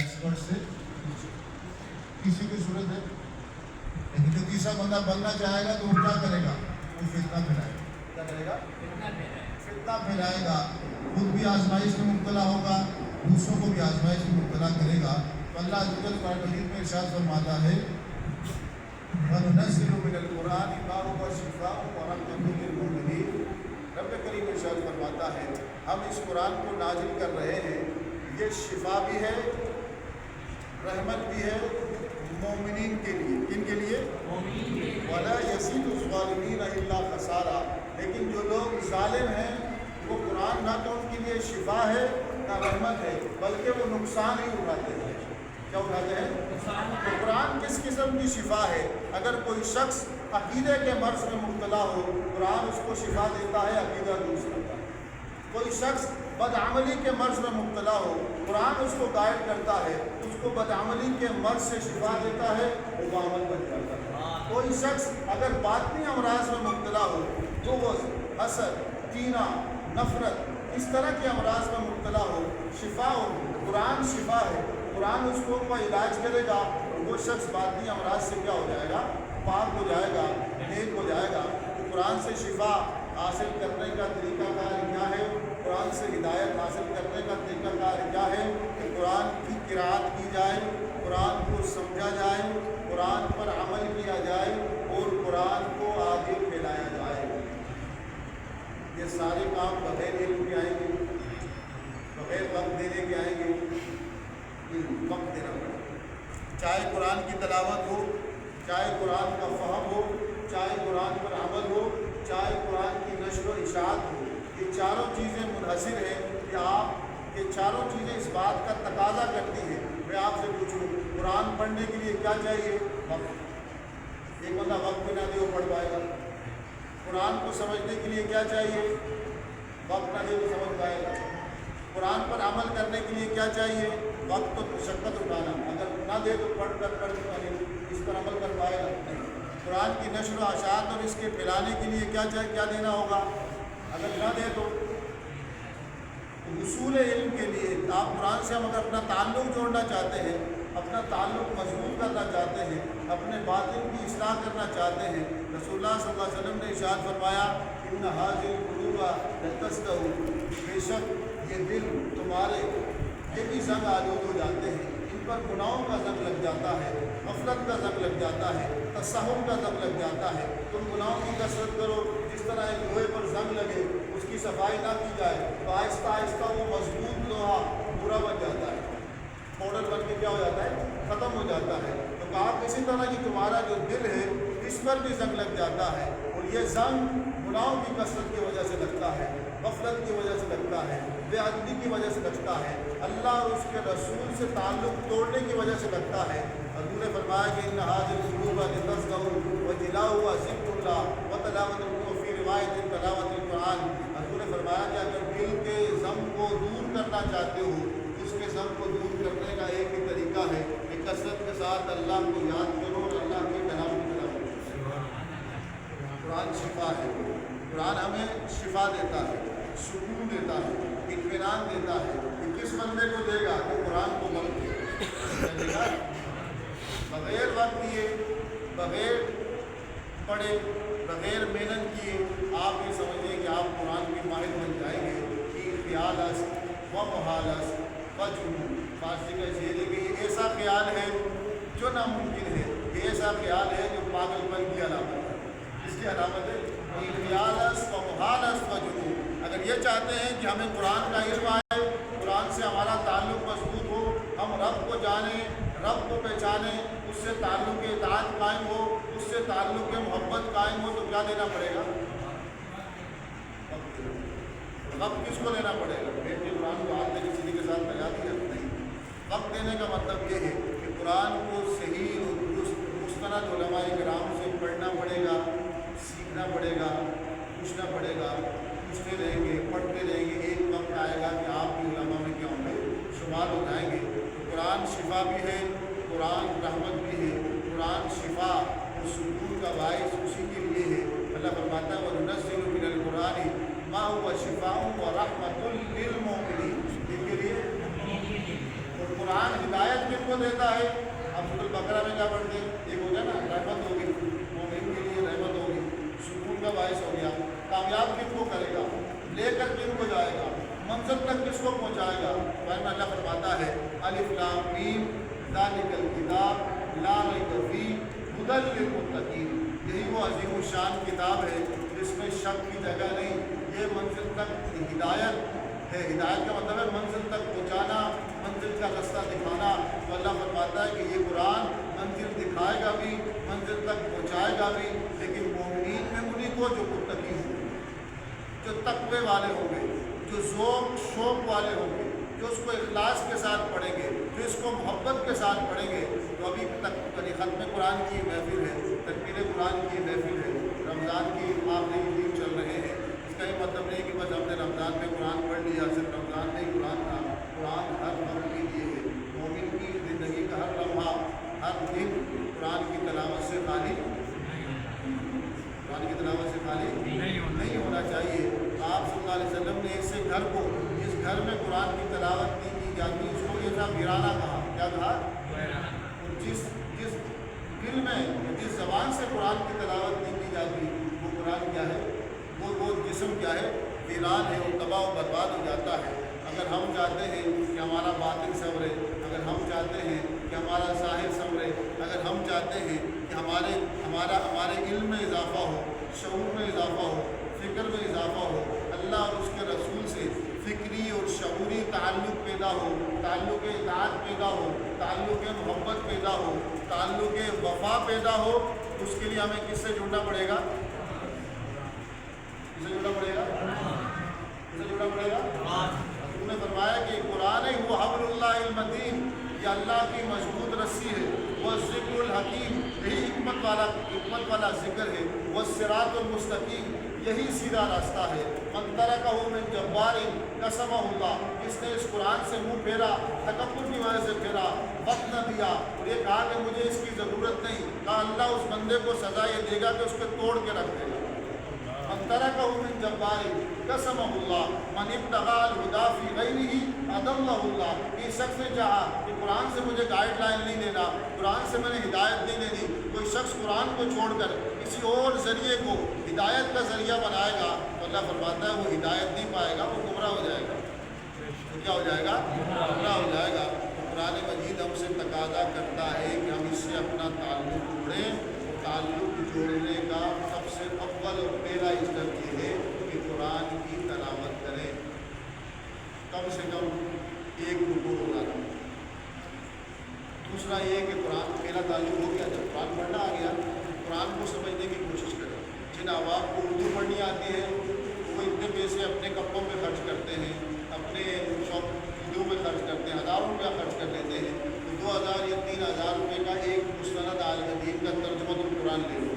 Expert से पूछो। किसी की सूरत है, लेकिन जो तीसरा बंदा बनना चाहेगा तो वो क्या करेगा? वो फितना फैलाएगा। क्या करेगा? फितना फैलाएगा, खुद भी आजमाइश में मुब्तला होगा, दूसरों को भी आजमाइश में मुब्तला करेगा। तो अल्लाह अज़्ज़वजल कुरान मजीद में इरशाद फरमाता है, वनुनज़्ज़िलु मिनल कुरानि मा हुवा शिफ़ाउन व रहमतुल लिल मुमिनीन। रब करीम इरशाद फरमाता है, हम इस कुरान को नाजिल कर रहे हैं, ये शिफा भी है, रहमत भी है मोमिनीन के लिए। किन के लिए? वला यज़ीदु ज़ालिमीन इल्ला खसारा। लेकिन जो लोग ज़ालिम हैं वो कुरान ना तो उनके लिए शिफा है ना रहमत है, बल्कि वो नुकसान ही उठाते हैं। क्या उठाते हैं? तो कुरान किस किस्म की शिफा है? अगर कोई शख्स अकीदे के मर्ज़ में मुब्तला हो, कुरान उसको शिफा देता है, अकीदा दुरुस्त करता है। कोई शख्स बदअमली के मर्ज़ में मुब्तला हो, कुरान उसको गाइड करता है, उसको बदअमली के मर्ज़ से शिफा देता है, वो बामल बन जाता है। कोई शख्स अगर बातनी अमराज में मुब्तला हो, बुग़्ज़, हसद, कीना, नफ़रत, इस तरह के अमराज में मुब्तला हो, शिफा हो, कुरान शिफा है, कुरान उसको का इलाज करेगा और वो शख्स बातनी अमराज से क्या हो जाएगा? पाक हो जाएगा, नेक हो जाएगा। तो कुरान से शिफा हासिल करने का तरीक़ाकार क्या है? कुरान से हिदायत हासिल करने का तरीक़ाकार क्या है? कि कुरान की क़िराअत की जाए, कुरान को समझा जाए, कुरान पर अमल किया जाए और कुरान को आगे फैलाया जाए। ये सारे काम बग़ैर इल्म के आएंगे, बग़ैर वक्त देने के आएंगे। वक्त देना पड़ेगा, चाहे कुरान की तलावत हो, चाहे कुरान का फ़हम हो, चाहे कुरान पर अमल हो, चाहे कुरान की नश्र व इशाअत हो। ये चारों चीज़ें मुनहसिर हैं कि आप ये चारों चीज़ें इस बात का तकाज़ा करती हैं। मैं आपसे पूछूं, कुरान पढ़ने के लिए क्या चाहिए? वक्त। एक बंदा वक्त भी ना दे वो पढ़ पाएगा। कुरान को समझने के लिए क्या चाहिए? वक्त ना दे तो समझ पाएगा। कुरान पर अमल करने के लिए क्या चाहिए? वक्त तो मशक्क़त उठाना, अगर ना दे तो पढ़ इस पर अमल कर पाएगा नहीं। कुरान की नश्र व अशात और इसके फैलाने के लिए क्या चाहिए, क्या देना होगा? अगर ना दे तो उसूल इल्म के लिए आप कुरान से हम अगर अपना ताल्लुक़ जोड़ना चाहते हैं, अपना ताल्लुक़ मजबूत करना चाहते हैं, अपने बातिन की इस्लाह करना चाहते हैं, रसूलुल्लाह सल्लल्लाहु अलैहि वसल्लम ने इरशाद फरमाया, इन्ना हाज़िल क़ुलूबा लतस्दहु, बेशक ये दिल तुम्हारे ये भी ज़ंग आलूद हो जाते हैं, इन पर गुनाहों का ज़ंग लग जाता है, गफलत का ज़ंग लग जाता है, तसहुल का ज़ंग लग जाता है। तुम गुनाहों की कसरत करो, जिस तरह एक लोहे पर ज़ंग लगे, उसकी सफाई ना की जाए तो आहिस्ता आहिस्ता वो मजबूत लोहा बुरा बन जाता है, पाउडर बन के क्या हो जाता है? ख़त्म हो जाता है। तो कहा इसी तरह कि तुम्हारा जो दिल है इस पर भी ज़ंग लग जाता है, और ये ज़ंग गुनाहों की कसरत की वजह से लगता है, गफलत की वजह से लगता है, बेअदबी की वजह से लगता है, अल्लाह और उसके रसूल से ताल्लुक़ तोड़ने की वजह से लगता है। हज़ूर ने फरमाया कि इन्ना हाज़िल क़ुलूबा लितस्गहु व तिलावतु ज़िक्रुल्लाह व तिलावतुल फ़ी रिवायतिन तिलावतुल कुरान। हज़ूर ने फरमाया कि अगर दिल के ज़म को दूर करना चाहते हो, उसके ज़म को दूर करने का एक ही तरीका है कि कसरत के साथ अल्लाह को याद करो और अल्लाह के कलाम की तिलावत करो। कुरान शिफा है, कुरान हमें शिफा देता है, सुकून देता है, इत्मीनान देता है। कि किस बंदे को देगा कि कुरान को वक्त देगा, बग़ैर वक्त दिए, बग़ैर पढ़े, बग़ैर मेहनत किए आप ये समझिए कि आप कुरान के माहिर बन जाएंगे। कि ख्यालस व मुहालस व जुनून, फारसी का शेर है कि ये ऐसा ख्याल है जो नामुमकिन है, ये ऐसा ख्याल है जो पागलपन की अलामत है। इसकी अलामत है ख्यालस व मुहालस व जुनून। अगर ये चाहते हैं कि हमें कुरान का इल्म आए, कुरान से हमारा ताल्लुक़ मजबूत हो, हम रब को जानें, रब को पहचानें, उससे ताल्लुक़ इताअत कायम हो, उससे ताल्लुक़ मोहब्बत कायम हो, तो क्या देना पड़ेगा? वक्त किसको देना पड़ेगा? बेटे कुरान को हाथ देकर किसी के साथ लगा दिया नहीं। वक्त देने का मतलब ये है कि कुरान को सही और दुरुस्त मुस्तनद उलमाए किराम से पढ़ना पड़ेगा, सीखना पड़ेगा, पूछना पड़ेगा, पूछते रहेंगे, पढ़ते रहेंगे। एक वक्त आएगा कि आप भी उलमा में क्या होंगे? शुमार हो जाएंगे। तो कुरान शिफा भी है, कुरान रहमत भी है, कुरान शिफा और सुकून का बाइस उसी के लिए है। अल्लाह फरमाता है वनुनज़्ज़िलु मिनल कुरानि मा हुवा शिफ़ाउन व रहमतुल लिल मुमिनीन, इनके लिए। और कुरान हिदायत को देता है। अब सूरह बकरा में क्या पढ़ते हैं, एक हो गया ना, रहमत होगी, मोमिन के लिए रहमत होगी, सुकून का बायस हो गया। कामयाब किसको करेगा, लेकर किसको जाएगा, मंजिल तक किसको पहुँचाएगा। वह अल्लाह फरमाता है अलिफ लाम मीम ज़ालिकल किताब ला रैब फीह हुदल लिलमुत्तकीन। यही वो अजीम शान किताब है जिसमें शक की जगह नहीं। ये मंजिल तक हिदायत है। हिदायत का मतलब है मंजिल तक पहुँचाना, मंजिल का रास्ता दिखाना। तो अल्लाह फरमाता है कि ये कुरान मंजिल दिखाएगा भी, मंजिल तक पहुँचाएगा भी, लेकिन मोमिनीन में उन्हीं को जो मुत्तकी होंगे, जो तक़वे वाले होंगे, जो ज़ौक़ शौक़ वाले होंगे, जो उसको इखलास के साथ पढ़ेंगे, जो इसको मोहब्बत के साथ पढ़ेंगे। तो अभी तक ख़त्म कुरान की महफिल है, तकमील कुरान की महफिल है, रमज़ान की आप नई दिन चल रहे हैं। इसका ये मतलब नहीं कि बस हमने रमज़ान में कुरान पढ़ लिया, सिर्फ रमज़ान में ही कुरान था। कुरान हर वक्त के लिए है। मोमिन की ज़िंदगी का हर लम्हा, हर दिन कुरान की तिलावत से खाली, कुरान की तिलावत से खाली नहीं होना चाहिए। आप सल्लल्लाहु अलैहि वसल्लम ने ऐसे घर को, जिस घर में कुरान की तिलावत नहीं की जाती, उसको ये था वीराना कहा। क्या कहा? जिस दिल में, जिस ज़बान से कुरान की तिलावत नहीं की जाती, वो कुरान क्या है, वो जिस्म क्या है, वीरान है, वो तबाह व बर्बाद हो जाता है। अगर हम चाहते हैं कि हमारा बातिन संवरे, अगर हम चाहते हैं कि हमारा ज़ाहिर संवरे, अगर हम चाहते हैं कि हमारे इल्म में इजाफ़ा हो, शऊर में इजाफ़ा हो, फ़िक्र में इजाफ़ा हो, अल्लाह और उसके रसूल से फ़िक्री और शऊरी ताल्लुक़ पैदा हो, ताल्लुक़ इताअत पैदा हो, ताल्लुक़ मोहब्बत पैदा हो, ताल्लुक़ वफ़ा पैदा हो, उसके लिए हमें किससे जुड़ना पड़ेगा? किससे जुड़ना पड़ेगा? किससे जुड़ना पड़ेगा? उन्होंने फरमाया कि कुरान ही वो हब्लुल्लाहिल मतीन, ये अल्लाह की मजबूत रस्सी है। वह ज़िक्रुल हकीम, यही हिकमत वाला ज़िक्र है। वह सिरातुल मुस्तकीम, यही सीधा रास्ता है। मन तरकहु मिन जब्बारिन कसमहुल्लाह, इसने इस कुरान से मुँह फेरा, तकब्बुर की वजह से फेरा, वक्त न दिया और ये कहा कि मुझे इसकी ज़रूरत नहीं, कहा अल्लाह उस बंदे को सज़ा ये देगा कि उसको तोड़ के रख देगा। मन तरकहु मिन जब्बारिन कसमहुल्लाह मन इब्तगा अल हुदा फी गैरिही अदल्लहुल्लाह। इस शख्स ने चाहा कि कुरान से मुझे गाइडलाइन नहीं देना, कुरान से मैंने हिदायत नहीं देनी, कोई शख्स कुरान को छोड़कर किसी और ज़रिए को हिदायत का ज़रिया बनाएगा तो अल्लाह फरमाता है वो हिदायत नहीं पाएगा, वो गुमराह हो जाएगा। तो क्या हो जाएगा? गुमराह हो जाएगा। तो कुरान मजीद हमसे तकाज़ा करता है कि हम इससे अपना ताल्लुक़ जोड़ें। ताल्लुक़ जोड़ने का सबसे अव्वल और पहला स्टेप ये है कि कुरान की तिलावत करें, कम से कम एक रुकू रोज़ाना। दूसरा ये कि कुरान, पहला ताल्लुक़ हो गया, जब कुरान पढ़ना आ गया, कुरान को समझने की कोशिश करें। जिन आवाम को उर्दू पढ़नी आती है वो इतने पैसे अपने कपड़ों पे खर्च करते हैं, अपने शॉप वीडियो में खर्च करते हैं, हज़ारों रुपया खर्च कर लेते हैं। तो 2000 या 3000 रुपये का एक मुस्तनद आल-हदीस का तर्जुमतुल कुरान ले लो,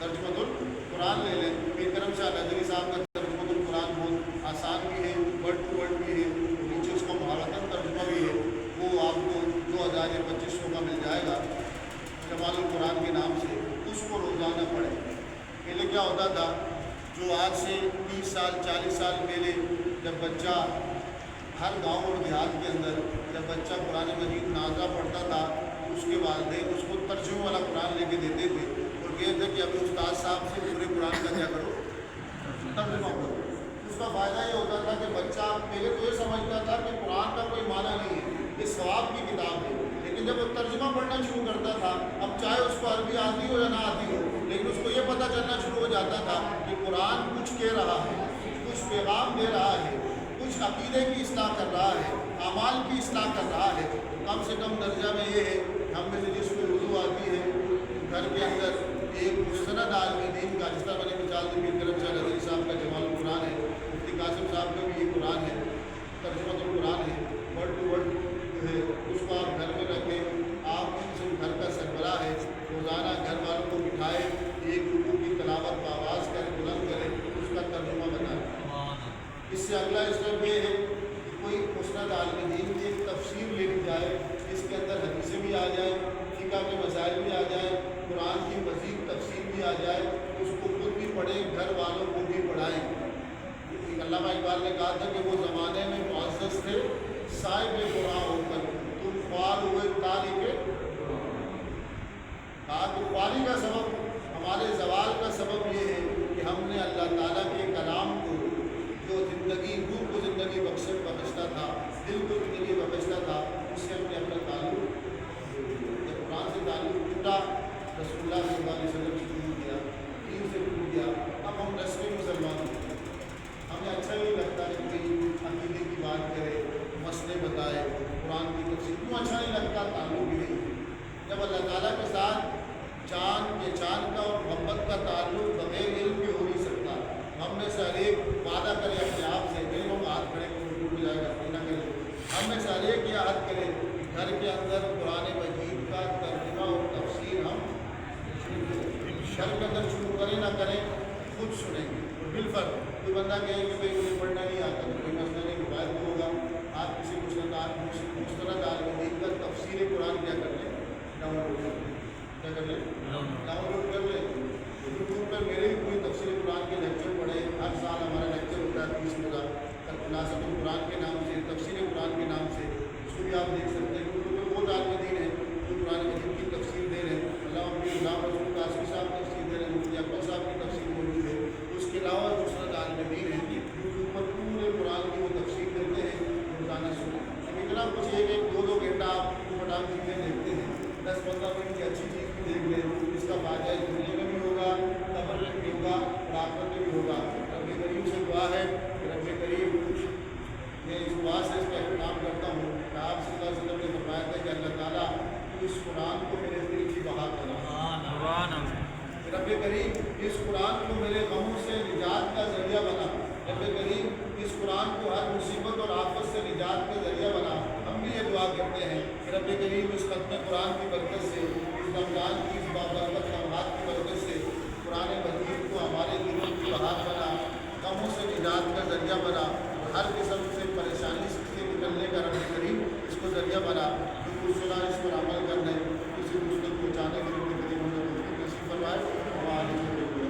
तर्जुमतुल कुरान ले लें। पीर करम शाह नज़री साहब का तर्जुमतुल कुरान बहुत आसान भी है, वर्ड टू वर्ड भी है, नीचे उसका मुहावरतन तर्जुमा भी है। वो आपको 2000 या 2500 का मिल जाएगा जमालुल कुरान के नाम से। उसको रोज़ाना पढ़ें। पहले क्या होता था, जो आज से 30 साल 40 साल पहले जब बच्चा हर गांव और देहात के अंदर जब बच्चा कुरान मजीद नाज़ा पढ़ता था तो उसके वालिदैन उसको तर्जुमे वाला कुरान लेके देते थे और कहते थे कि अभी उस्ताद साहब से पूरे कुरान का क्या करो, तर्जुमा करो। उसका फ़ायदा ये होता था कि बच्चा पहले तो ये समझता था कि कुरान का कोई माना नहीं है, ये सवाब की किताब है। लेकिन जब वो तर्जुमा पढ़ना शुरू करता था, अब चाहे उसको अरबी आती हो या ना आती हो, लेकिन उसको ये पता चलना शुरू हो जाता था कि कुरान कुछ कह रहा है, कुछ पैगाम दे रहा है, कुछ अकीदे की इस्लाह कर रहा है, अमाल की इस्लाह कर रहा है। कम से कम दर्जा में ये है कि हम में से जिसको उर्दू आती है, घर के अंदर एक मुस्तनद आल-दीन का, जिस तरह मैंने मिसाल दी पीर करम शाह नज़री साहब का जमालुल कुरान है, मुफ्ती कासिम साहब का भी ये कुरान है, तर्जुमतुल कुरान है, वर्ड टू वर्ड है, उसको आप घर में रखें। आप जो घर का सरबराह है, रोज़ाना घर वालों को बिठाए, एक रुकू की तिलावत का आवाज़ करें, बुलंद करें, उसका तर्जुमा बनाएं। इससे अगला स्टेप ये है कि कोई मुस्नद आल-दीन की एक तफसीर ले ली जाए, इसके अंदर हदीसें भी आ जाए, फ़िक़्ह के मसाइल भी आ जाए, कुरान की मज़ीद तफसीर भी आ जाए, उसको खुद भी पढ़ें, घर वालों को भी पढ़ाएँ। अल्लामा इक़बाल ने कहा था कि वो ज़माने में मुअज़्ज़ज़ थे ایسا تھا اس سے ہم نے اپنا تعلق جب قرآن سے تعلق ٹوٹا، رسول اللہ صلی اللہ علیہ وسلم سے ٹوٹ گیا، دین سے ٹوٹ گیا، اب ہم رسمی مسلمان ہو گئے۔ ہمیں اچھا نہیں لگتا کہ کوئی عقیدے کی بات کرے، مسئلے بتائے، قرآن کی تفسیر، کیوں اچھا نہیں لگتا؟ تعلق بھی نہیں۔ جب اللہ تعالیٰ کے ساتھ چاند کا اور محبت کا تعلق بغیر علم کے ہو نہیں سکتا۔ ہم میں سے ہر ایک وعدہ کرے اپنے آپ سے، میرے لوگ ہاتھ کھڑے ٹوٹ جائے گا، نہ کرے۔ ہم میں سے ہر ایک یہ عہد کرے کہ گھر کے اندر قرآن مجید کا ترجمہ اور تفسیر ہم گھر کے اندر شروع کریں نہ کریں، خود سنیں گے بالفرق۔ کوئی بندہ کہے کہ بھائی مجھے پڑھنا نہیں آتا، کوئی مسئلہ نہیں، روایت تو ہوگا۔ آپ کسی مستند عالم دین کا تفسیر قرآن کیا کر لیں، ڈاؤن لوڈ کر لیں، کیا کر لیں، ڈاؤن لوڈ کر لیں۔ یوٹیوب پر میرے بھی کوئی تفسیر قرآن کے لیکچر پڑھے، ہر سال ہمارا لیکچر ہوتا ہے 30 روزہ، خلاصۃ القرآن کے نام سے، تفسیر قرآن کے نام سے، اس کو بھی آپ دیکھ سکتے ہیں۔ کیونکہ وہ طالب دین ہے جو قرآن مجید کی تفسیر دے رہے ہیں، علامہ غلام رسول قاسمی صاحب تفسیر دے رہے ہیں، مفتی اکبر صاحب کی تفسیر موجود ہے۔ اس کے علاوہ دوسرا طالب دین ہے یوٹیوب پر پورے قرآن کی وہ تفسیر دیتے ہیں، روزانہ سنیں۔ اب اتنا کچھ ایک 2 گھنٹہ آپ پٹام چیزیں دیکھتے ہیں، 10-15 منٹ کی اچھی چیز بھی دیکھ لیں، اس کا فائدہ اس دنیا میں بھی ہوگا، قبر میں بھی ہوگا، اور آخرت میں بھی ہوگا۔ رب کریم سے دعا ہے کہ رب کریم، میں اس دعا سے اس کا احترام کرتا ہوں کہ آپ صلی اللہ علیہ وسلم نے فرمایا تھا کہ اللہ تعالیٰ اس قرآن کو میرے دل کی بہا کرا۔ رب کریم اس قرآن کو میرے غموں سے نجات کا ذریعہ بنا۔ رب کریم اس قرآن کو ہر مصیبت اور آفت سے نجات کا ذریعہ بنا۔ ہم بھی یہ دعا کرتے ہیں کہ رب کریم اس ختم قرآن کی برکت سے، اس رمضان کی اس بابرکت لمحات کی برکت سے قرآن مجید کو ہمارے دلوں کی بہار بنا، غموں سے نجات کا ذریعہ بنا، ہر قسم سے پریشانی سے